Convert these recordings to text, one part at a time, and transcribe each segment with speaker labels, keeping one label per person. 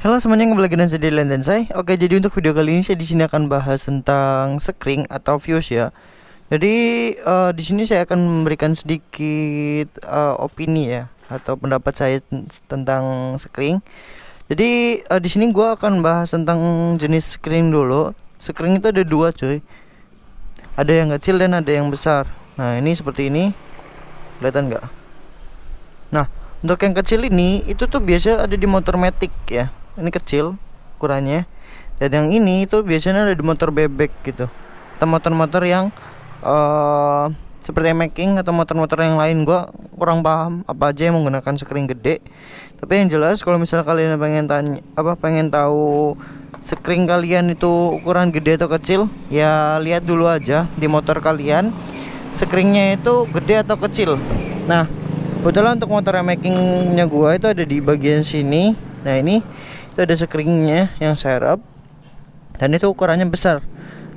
Speaker 1: Halo semuanya, kembali lagi dengan saya Dylan dan saya. Oke, jadi untuk video kali ini saya di sini akan bahas tentang screen atau views ya. Jadi di sini saya akan memberikan sedikit opini ya atau pendapat saya tentang screen. Jadi di sini gua akan bahas tentang jenis screen dulu. Screen itu ada dua, cuy. Ada yang kecil dan ada yang besar. Nah, ini seperti ini. Kelihatan nggak? Nah, untuk yang kecil ini itu tuh biasa ada di motor matic ya. Ini kecil ukurannya. Dan yang ini itu biasanya ada di motor bebek gitu. Atau motor-motor yang seperti making atau motor-motor yang lain. Gua kurang paham apa aja yang menggunakan screen gede. Tapi yang jelas kalau misalnya kalian pengen tahu screen kalian itu ukuran gede atau kecil, ya lihat dulu aja di motor kalian screennya itu gede atau kecil. Nah, kebetulan untuk motor makingnya gua itu ada di bagian sini. Nah, ini itu ada screennya yang serep dan itu ukurannya besar.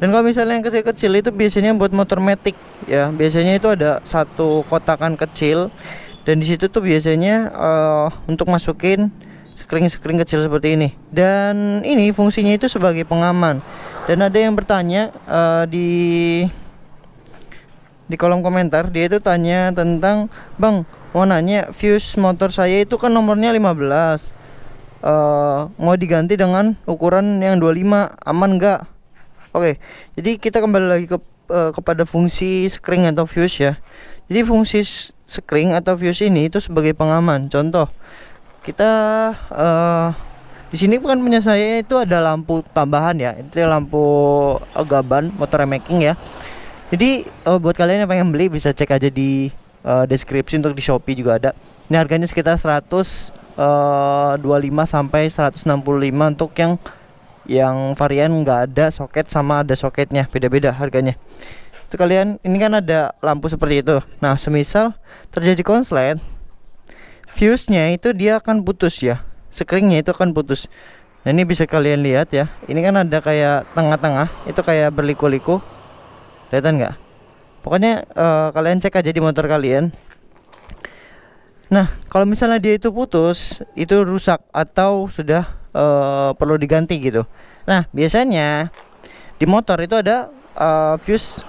Speaker 1: Dan kalau misalnya yang kecil-kecil itu biasanya buat motor matic ya. Biasanya itu ada satu kotakan kecil dan di situ tuh biasanya untuk masukin screen kecil seperti ini. Dan ini fungsinya itu sebagai pengaman. Dan ada yang bertanya di kolom komentar, dia itu tanya tentang, "Bang, mau nanya fuse motor saya itu kan nomornya 15. Mau diganti dengan ukuran yang 25, aman nggak?" Oke, jadi kita kembali lagi kepada fungsi screen atau fuse ya. Jadi fungsi screen atau fuse ini itu sebagai pengaman. Contoh, kita di sini kan punya saya itu ada lampu tambahan ya. Itu lampu gaban motor making ya. Jadi buat kalian yang pengen beli bisa cek aja di deskripsi, untuk di Shopee juga ada. Ini harganya sekitar 125 sampai 165 untuk yang varian nggak ada soket sama ada soketnya, beda-beda harganya. Itu kalian, ini kan ada lampu seperti itu. Nah, semisal terjadi konslet, fuse-nya itu dia akan putus ya. Screen-nya itu akan putus. Nah, ini bisa kalian lihat ya. Ini kan ada kayak tengah-tengah, itu kayak berliku-liku. Kelihatan nggak? Pokoknya kalian cek aja di motor kalian. Nah, kalau misalnya dia itu putus, itu rusak atau sudah perlu diganti gitu. Nah, biasanya di motor itu ada fuse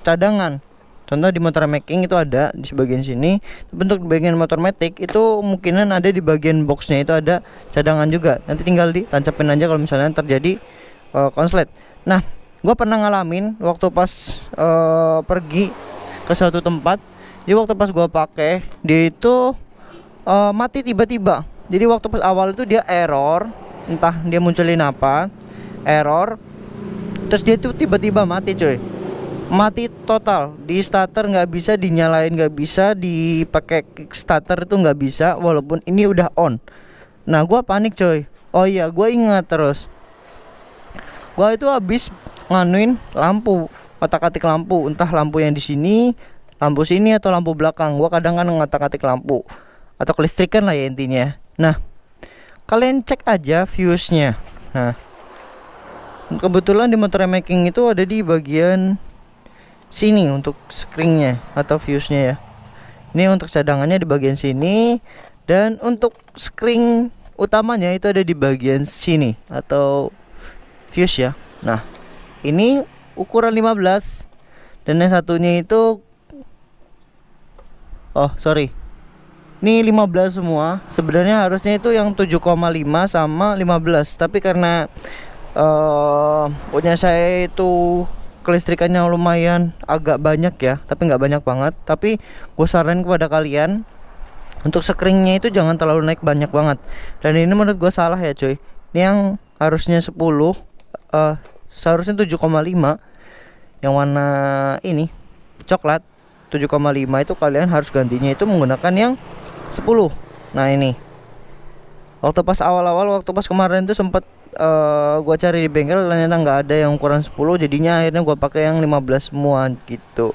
Speaker 1: cadangan. Contoh di motor making itu ada di bagian sini. Tapi untuk di bagian motor matic itu mungkinan ada di bagian boxnya itu ada cadangan juga. Nanti tinggal ditancapin aja kalau misalnya terjadi konslet. Nah, gua pernah ngalamin waktu pas pergi ke suatu tempat. Jadi waktu pas gua pakai, dia itu mati tiba-tiba. Jadi waktu pas awal itu dia error, entah dia munculin apa, error. Terus dia tuh tiba-tiba mati, coy. Mati total. Di starter nggak bisa dinyalain, nggak bisa dipakai kickstarter, itu nggak bisa walaupun ini udah on. Nah, gua panik, coy. Oh iya, gua ingat terus. Gua itu habis nganuin lampu, otak-atik lampu, entah lampu yang di sini, lampu sini atau lampu belakang. Gua kadang kan ngotak-atik lampu atau kelistrikan lah ya intinya. Nah, kalian cek aja fuse-nya. Nah, kebetulan di motor making itu ada di bagian sini untuk screen-nya atau fuse-nya ya. Ini untuk cadangannya di bagian sini, dan untuk screen utamanya itu ada di bagian sini atau fuse ya. Nah, ini ukuran 15 dan yang satunya itu ini 15 semua. Sebenarnya harusnya itu yang 7,5 sama 15. Tapi karena punya saya itu kelistrikannya lumayan agak banyak ya, tapi nggak banyak banget. Tapi gue saranin kepada kalian untuk screen-nya itu jangan terlalu naik banyak banget. Dan ini menurut gue salah ya, coy. Ini yang harusnya 10, seharusnya 7,5. Yang warna ini coklat 7,5 itu kalian harus gantinya itu menggunakan yang 10. Nah, ini waktu pas kemarin itu sempat gua cari di bengkel, ternyata nggak ada yang ukuran 10, jadinya akhirnya gua pakai yang 15 semua gitu.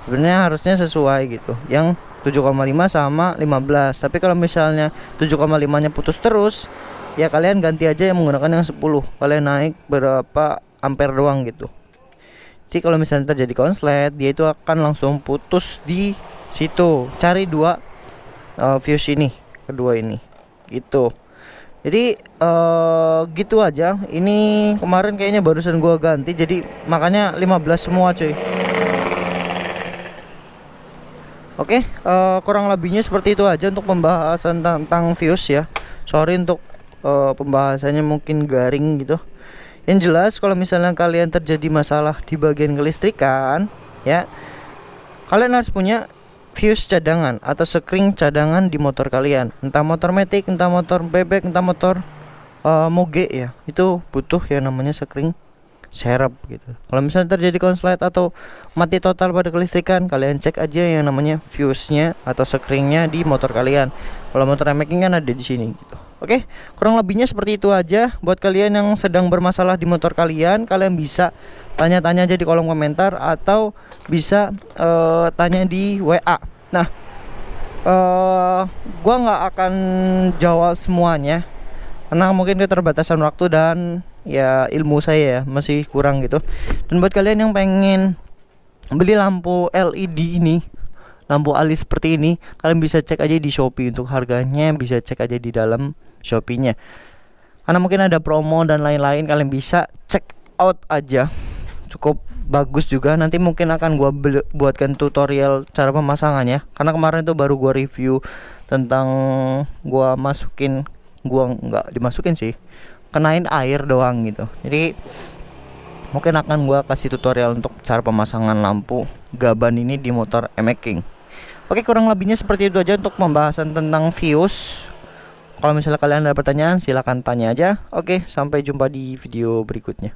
Speaker 1: Sebenarnya harusnya sesuai gitu, yang 7,5 sama 15. Tapi kalau misalnya 7,5 nya putus terus, ya kalian ganti aja yang menggunakan yang 10. Kalian naik berapa ampere doang gitu. Jadi kalau misalnya terjadi konslet, dia itu akan langsung putus di situ. Cari dua fuse ini, kedua ini gitu. Jadi gitu aja. Ini kemarin kayaknya barusan gua ganti, jadi makanya 15 semua cuy. Oke, kurang lebihnya seperti itu aja untuk pembahasan tentang fuse ya. Sorry untuk pembahasannya mungkin garing gitu. Yang jelas kalau misalnya kalian terjadi masalah di bagian kelistrikan ya, kalian harus punya fuse cadangan atau sekring cadangan di motor kalian. Entah motor matic, entah motor bebek, entah motor moge ya. Itu butuh yang namanya sekring serep gitu. Kalau misalnya terjadi konslet atau mati total pada kelistrikan, kalian cek aja yang namanya fuse-nya atau sekringnya di motor kalian. Kalau motor making kan ada di sini gitu. Oke, kurang lebihnya seperti itu aja. Buat kalian yang sedang bermasalah di motor kalian, kalian bisa tanya-tanya aja di kolom komentar atau bisa tanya di WA. Nah, gua nggak akan jawab semuanya karena mungkin keterbatasan waktu dan ya ilmu saya ya masih kurang gitu. Dan buat kalian yang pengen beli lampu LED ini, lampu alis seperti ini, kalian bisa cek aja di Shopee. Untuk harganya bisa cek aja di dalam Shopee-nya, karena mungkin ada promo dan lain-lain. Kalian bisa check out aja, cukup bagus juga. Nanti mungkin akan gua buatkan tutorial cara pemasangannya, karena kemarin tuh baru gua review tentang gua nggak dimasukin sih, kenain air doang gitu. Jadi mungkin akan gua kasih tutorial untuk cara pemasangan lampu gaban ini di motor King. Oke, kurang lebihnya seperti itu aja untuk pembahasan tentang fuse. Kalau misalnya kalian ada pertanyaan, silahkan tanya aja. Oke, sampai jumpa di video berikutnya.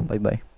Speaker 1: Bye bye.